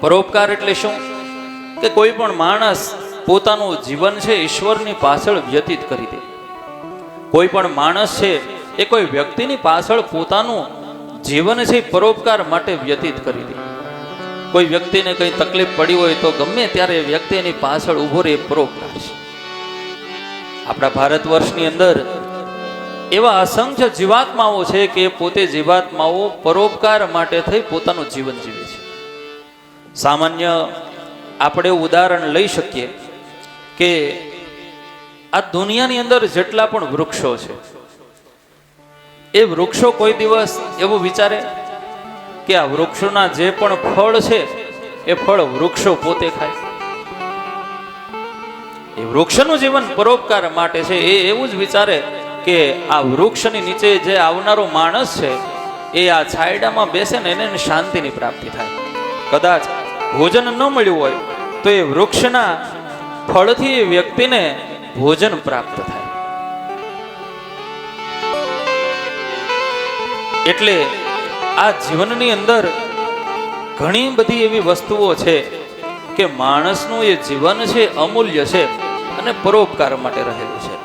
પરોપકાર એટલે શું? કે કોઈ પણ માણસ પોતાનું જીવન છે ઈશ્વરની પાછળ વ્યતીત કરી દે. કોઈ પણ માણસ છે એ કોઈ વ્યક્તિની પાછળ પોતાનું જીવન છે પરોપકાર માટે વ્યતીત કરી દે. કોઈ વ્યક્તિને કઈ તકલીફ પડી હોય તો ગમે ત્યારે વ્યક્તિ એની પાછળ ઉભો રહે, પરોપકાર છે. આપણા ભારત વર્ષની અંદર એવા અસંખ્ય જીવાત્માઓ છે કે પોતે જીવાત્માઓ પરોપકાર માટે થઈ પોતાનું જીવન જીવે છે. સામાન્ય આપણે ઉદાહરણ લઈ શકીએ કે આ દુનિયાની અંદર જેટલા પણ વૃક્ષો છે એ વૃક્ષો કોઈ દિવસ એવું વિચારે કે આ વૃક્ષોના જે પણ ફળ છે એ ફળ વૃક્ષો પોતે ખાય? એ વૃક્ષનું જીવન પરોપકાર માટે છે. એ એવું જ વિચારે કે આ વૃક્ષની નીચે જે આવનારો માણસ છે એ આ છાયડામાં બેસે ને એને શાંતિની પ્રાપ્તિ થાય. કદાચ ભોજન ન મળ્યું હોય તો એ વૃક્ષના ફળથી એ વ્યક્તિને ભોજન પ્રાપ્ત થાય. એટલે આ જીવનની અંદર ઘણી બધી એવી વસ્તુઓ છે કે માણસનું એ જીવન છે અમૂલ્ય છે અને પરોપકાર માટે રહેલું છે.